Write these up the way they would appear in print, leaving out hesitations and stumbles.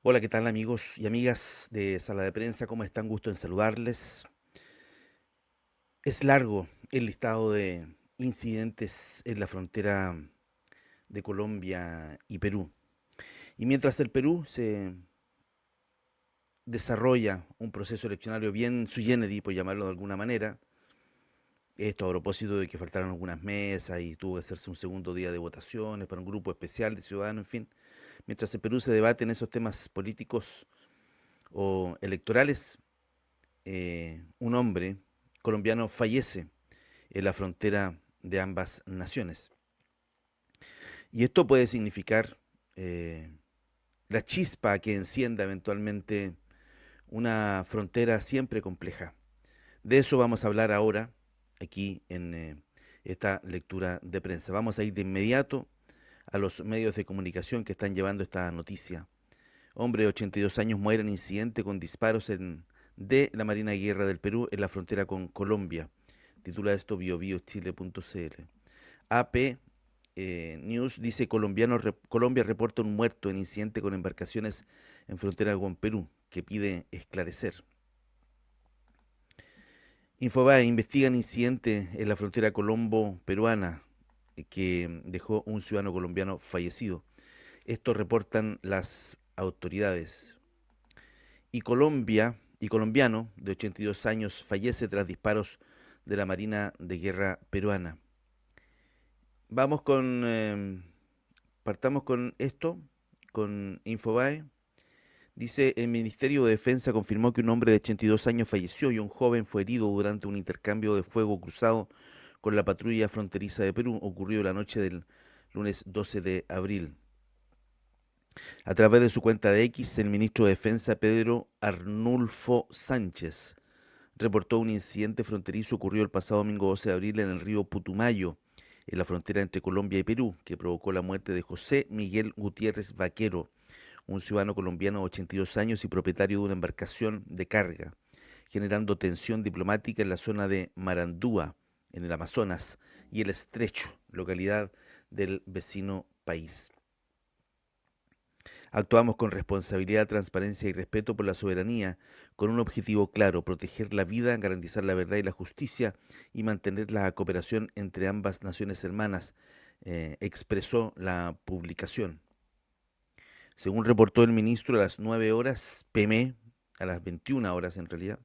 Hola, ¿qué tal amigos y amigas de Sala de Prensa? ¿Cómo están? Gusto en saludarles. Es largo el listado de incidentes en la frontera de Colombia y Perú. Y mientras el Perú se desarrolla un proceso eleccionario bien sui generis, por llamarlo de alguna manera, esto a propósito de que faltaron algunas mesas y tuvo que hacerse un segundo día de votaciones para un grupo especial de ciudadanos, en fin, mientras el Perú se debate en esos temas políticos o electorales, un hombre colombiano fallece en la frontera de ambas naciones. Y esto puede significar eh, la chispa que encienda eventualmente una frontera siempre compleja. De eso vamos a hablar ahora, aquí en esta lectura de prensa. Vamos a ir de inmediato a los medios de comunicación que están llevando esta noticia. Hombre de 82 años muere en incidente con disparos de la Marina de Guerra del Perú en la frontera con Colombia. Titula esto biobiochile.cl. AP News dice Colombia reporta un muerto en incidente con embarcaciones en frontera con Perú, que pide esclarecer. Infobae investigan incidente en la frontera colombo-peruana que dejó un ciudadano colombiano fallecido. Esto reportan las autoridades. Y colombiano de 82 años fallece tras disparos de la Marina de Guerra peruana. Vamos con, partamos con esto, con Infobae. Dice, el Ministerio de Defensa confirmó que un hombre de 82 años falleció y un joven fue herido durante un intercambio de fuego cruzado con la patrulla fronteriza de Perú, ocurrido la noche del lunes 12 de abril. A través de su cuenta de X, el ministro de Defensa, Pedro Arnulfo Sánchez, reportó un incidente fronterizo ocurrido el pasado domingo 12 de abril en el río Putumayo, en la frontera entre Colombia y Perú, que provocó la muerte de José Miguel Gutiérrez Vaquero, un ciudadano colombiano de 82 años y propietario de una embarcación de carga, generando tensión diplomática en la zona de Marandúa, en el Amazonas, y el Estrecho, localidad del vecino país. Actuamos con responsabilidad, transparencia y respeto por la soberanía, con un objetivo claro: proteger la vida, garantizar la verdad y la justicia y mantener la cooperación entre ambas naciones hermanas, expresó la publicación. Según reportó el ministro, a las 9 horas PM, a las 21 horas en realidad,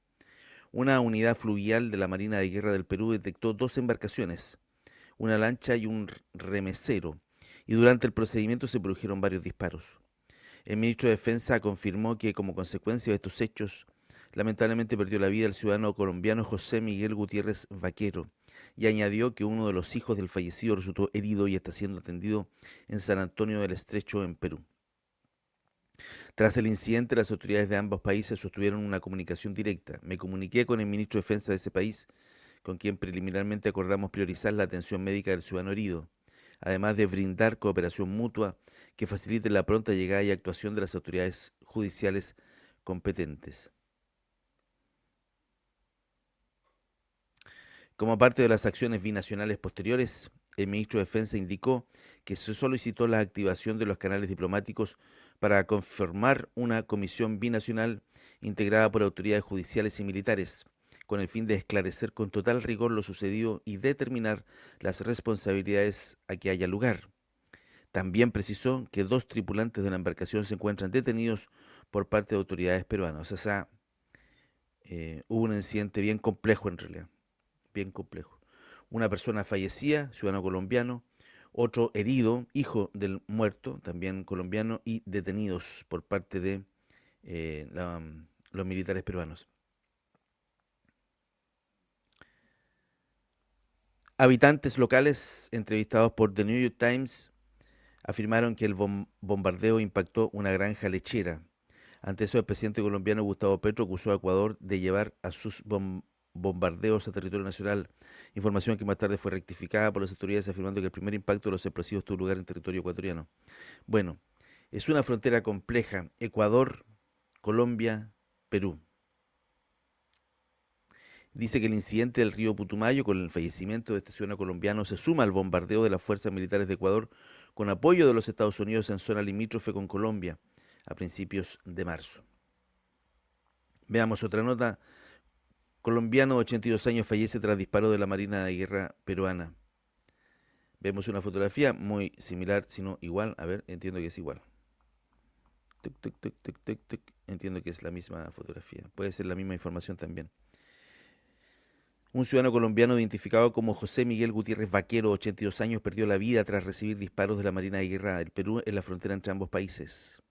una unidad fluvial de la Marina de Guerra del Perú detectó dos embarcaciones, una lancha y un remesero, y durante el procedimiento se produjeron varios disparos. El ministro de Defensa confirmó que, como consecuencia de estos hechos, lamentablemente perdió la vida el ciudadano colombiano José Miguel Gutiérrez Vaquero, y añadió que uno de los hijos del fallecido resultó herido y está siendo atendido en San Antonio del Estrecho, en Perú. Tras el incidente, las autoridades de ambos países sostuvieron una comunicación directa. Me comuniqué con el ministro de Defensa de ese país, con quien preliminarmente acordamos priorizar la atención médica del ciudadano herido, además de brindar cooperación mutua que facilite la pronta llegada y actuación de las autoridades judiciales competentes. Como parte de las acciones binacionales posteriores, el ministro de Defensa indicó que se solicitó la activación de los canales diplomáticos para conformar una comisión binacional integrada por autoridades judiciales y militares, con el fin de esclarecer con total rigor lo sucedido y determinar las responsabilidades a que haya lugar. También precisó que dos tripulantes de la embarcación se encuentran detenidos por parte de autoridades peruanas. O sea, hubo un incidente bien complejo en realidad, bien complejo. Una persona fallecida, ciudadano colombiano, otro herido, hijo del muerto, también colombiano, y detenidos por parte de los militares peruanos. Habitantes locales entrevistados por The New York Times afirmaron que el bombardeo impactó una granja lechera. Ante eso, el presidente colombiano Gustavo Petro acusó a Ecuador de llevar a sus bombardeos a territorio nacional, información que más tarde fue rectificada por las autoridades afirmando que el primer impacto de los explosivos tuvo lugar en territorio ecuatoriano. Bueno, es una frontera compleja: Ecuador, Colombia, Perú. Dice que el incidente del río Putumayo con el fallecimiento de este ciudadano colombiano se suma al bombardeo de las fuerzas militares de Ecuador con apoyo de los Estados Unidos en zona limítrofe con Colombia. a principios de marzo. Veamos otra nota. Colombiano de 82 años fallece tras disparo de la Marina de Guerra peruana. Vemos una fotografía muy similar, si no igual. A ver, entiendo que es igual. Tic, tic, tic, tic, tic, tic. Entiendo que es la misma fotografía. Puede ser la misma información también. Un ciudadano colombiano identificado como José Miguel Gutiérrez Vaquero, 82 años, perdió la vida tras recibir disparos de la Marina de Guerra del Perú en la frontera entre ambos países.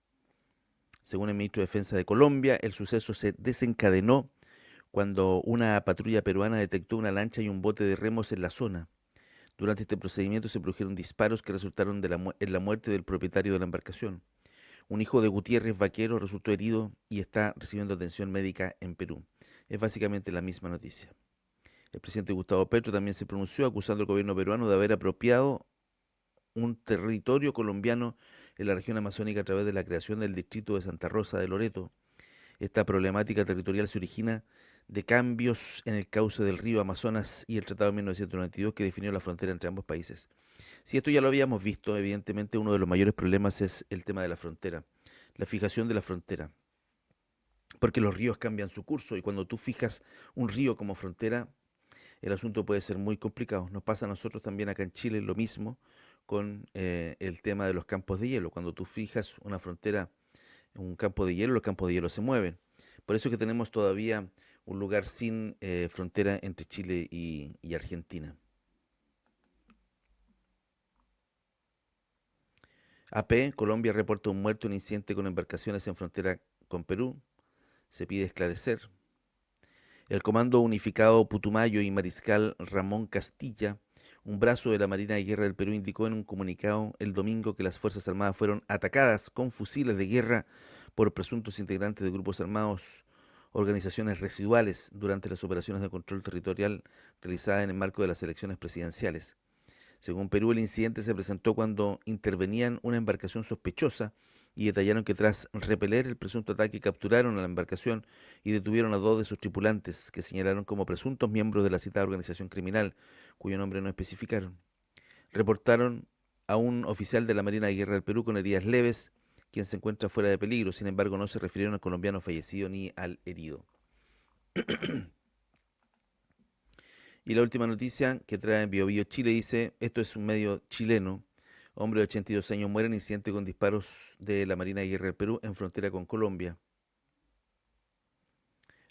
Según el ministro de Defensa de Colombia, el suceso se desencadenó cuando una patrulla peruana detectó una lancha y un bote de remos en la zona. Durante este procedimiento se produjeron disparos que resultaron en la muerte del propietario de la embarcación. Un hijo de Gutiérrez Vaquero resultó herido y está recibiendo atención médica en Perú. Es básicamente la misma noticia. El presidente Gustavo Petro también se pronunció acusando al gobierno peruano de haber apropiado un territorio colombiano en la región amazónica a través de la creación del distrito de Santa Rosa de Loreto. Esta problemática territorial se origina de cambios en el cauce del río Amazonas y el Tratado de 1992 que definió la frontera entre ambos países. Si esto ya lo habíamos visto, evidentemente uno de los mayores problemas es el tema de la frontera, la fijación de la frontera, porque los ríos cambian su curso y cuando tú fijas un río como frontera, el asunto puede ser muy complicado. Nos pasa a nosotros también acá en Chile lo mismo con el tema de los campos de hielo. Cuando tú fijas una frontera, un campo de hielo, los campos de hielo se mueven. Por eso es que tenemos todavía un lugar sin frontera entre Chile y Argentina. AP, Colombia reporta un muerto en incidente con embarcaciones en frontera con Perú. Se pide esclarecer. El Comando Unificado Putumayo y Mariscal Ramón Castilla, un brazo de la Marina de Guerra del Perú, indicó en un comunicado el domingo que las Fuerzas Armadas fueron atacadas con fusiles de guerra por presuntos integrantes de grupos armados, organizaciones residuales, durante las operaciones de control territorial realizadas en el marco de las elecciones presidenciales. Según Perú, el incidente se presentó cuando intervenían una embarcación sospechosa y detallaron que tras repeler el presunto ataque capturaron a la embarcación y detuvieron a dos de sus tripulantes, que señalaron como presuntos miembros de la citada organización criminal, cuyo nombre no especificaron. Reportaron a un oficial de la Marina de Guerra del Perú con heridas leves, quien se encuentra fuera de peligro. Sin embargo, no se refirieron al colombiano fallecido ni al herido. Y la última noticia que trae Bio Bio Chile dice, esto es un medio chileno, hombre de 82 años muere en incidente con disparos de la Marina de Guerra del Perú en frontera con Colombia.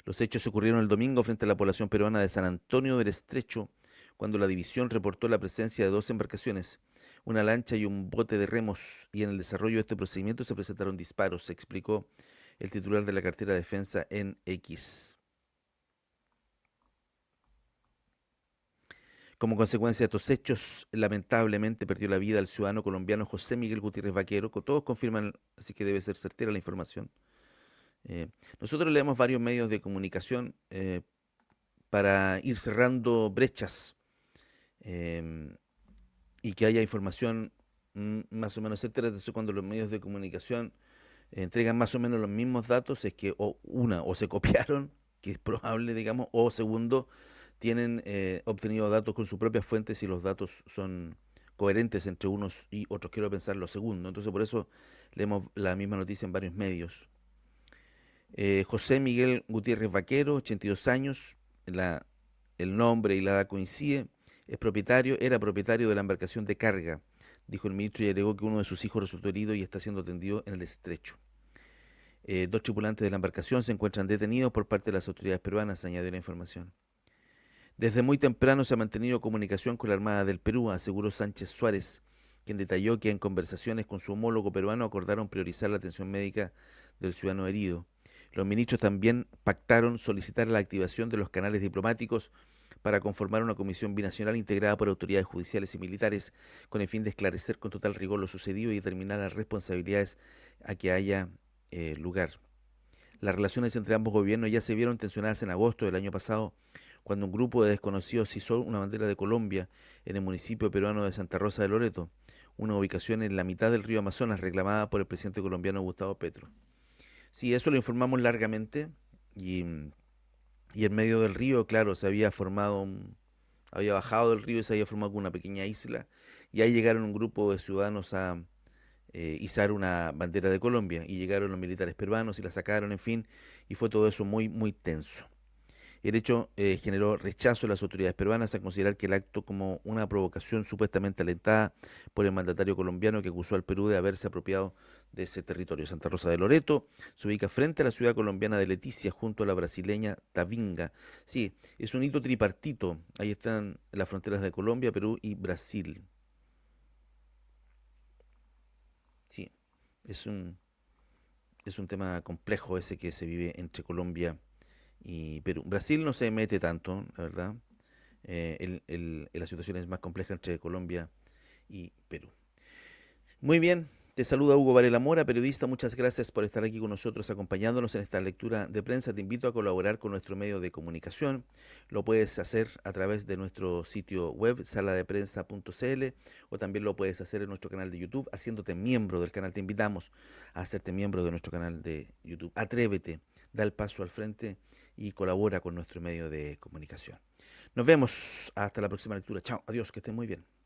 Los hechos ocurrieron el domingo frente a la población peruana de San Antonio del Estrecho, cuando la división reportó la presencia de dos embarcaciones, una lancha y un bote de remos, y en el desarrollo de este procedimiento se presentaron disparos, se explicó el titular de la cartera de defensa en X. Como consecuencia de estos hechos, lamentablemente perdió la vida el ciudadano colombiano José Miguel Gutiérrez Vaquero. Todos confirman, así que debe ser certera la información. Nosotros leemos varios medios de comunicación para ir cerrando brechas eh, y que haya información más o menos certera. Entonces, cuando los medios de comunicación entregan más o menos los mismos datos, es que o se copiaron, que es probable, digamos, o segundo, tienen obtenido datos con sus propias fuentes y los datos son coherentes entre unos y otros. Quiero pensar lo segundo. Entonces, por eso leemos la misma noticia en varios medios. José Miguel Gutiérrez Vaquero, 82 años, el nombre y la edad coincide, era propietario de la embarcación de carga, dijo el ministro, y agregó que uno de sus hijos resultó herido y está siendo atendido en el estrecho. Dos tripulantes de la embarcación se encuentran detenidos por parte de las autoridades peruanas, añadió la información. Desde muy temprano se ha mantenido comunicación con la Armada del Perú, aseguró Sánchez Suárez, quien detalló que en conversaciones con su homólogo peruano acordaron priorizar la atención médica del ciudadano herido. Los ministros también pactaron solicitar la activación de los canales diplomáticos para conformar una comisión binacional integrada por autoridades judiciales y militares con el fin de esclarecer con total rigor lo sucedido y determinar las responsabilidades a que haya lugar. Las relaciones entre ambos gobiernos ya se vieron tensionadas en agosto del año pasado, cuando un grupo de desconocidos izó una bandera de Colombia en el municipio peruano de Santa Rosa de Loreto, una ubicación en la mitad del río Amazonas reclamada por el presidente colombiano Gustavo Petro. Sí, eso lo informamos largamente y en medio del río, claro, se había formado había bajado del río y se había formado una pequeña isla y ahí llegaron un grupo de ciudadanos a izar una bandera de Colombia y llegaron los militares peruanos y la sacaron, en fin, y fue todo eso muy, muy tenso. El hecho generó rechazo de las autoridades peruanas a considerar que el acto como una provocación supuestamente alentada por el mandatario colombiano que acusó al Perú de haberse apropiado de ese territorio. Santa Rosa de Loreto se ubica frente a la ciudad colombiana de Leticia, junto a la brasileña Tavinga. Sí, es un hito tripartito. Ahí están las fronteras de Colombia, Perú y Brasil. Sí, es un, es un tema complejo ese que se vive entre Colombia y Perú. Brasil no se mete tanto, la verdad. La situación es más compleja entre Colombia y Perú. Muy bien, te saluda Hugo Varela Mora, periodista. Muchas gracias por estar aquí con nosotros, acompañándonos en esta lectura de prensa. Te invito a colaborar con nuestro medio de comunicación. Lo puedes hacer a través de nuestro sitio web, saladeprensa.cl, o también lo puedes hacer en nuestro canal de YouTube, haciéndote miembro del canal. Te invitamos a hacerte miembro de nuestro canal de YouTube. Atrévete, da el paso al frente y colabora con nuestro medio de comunicación. Nos vemos hasta la próxima lectura. Chao, adiós, que estén muy bien.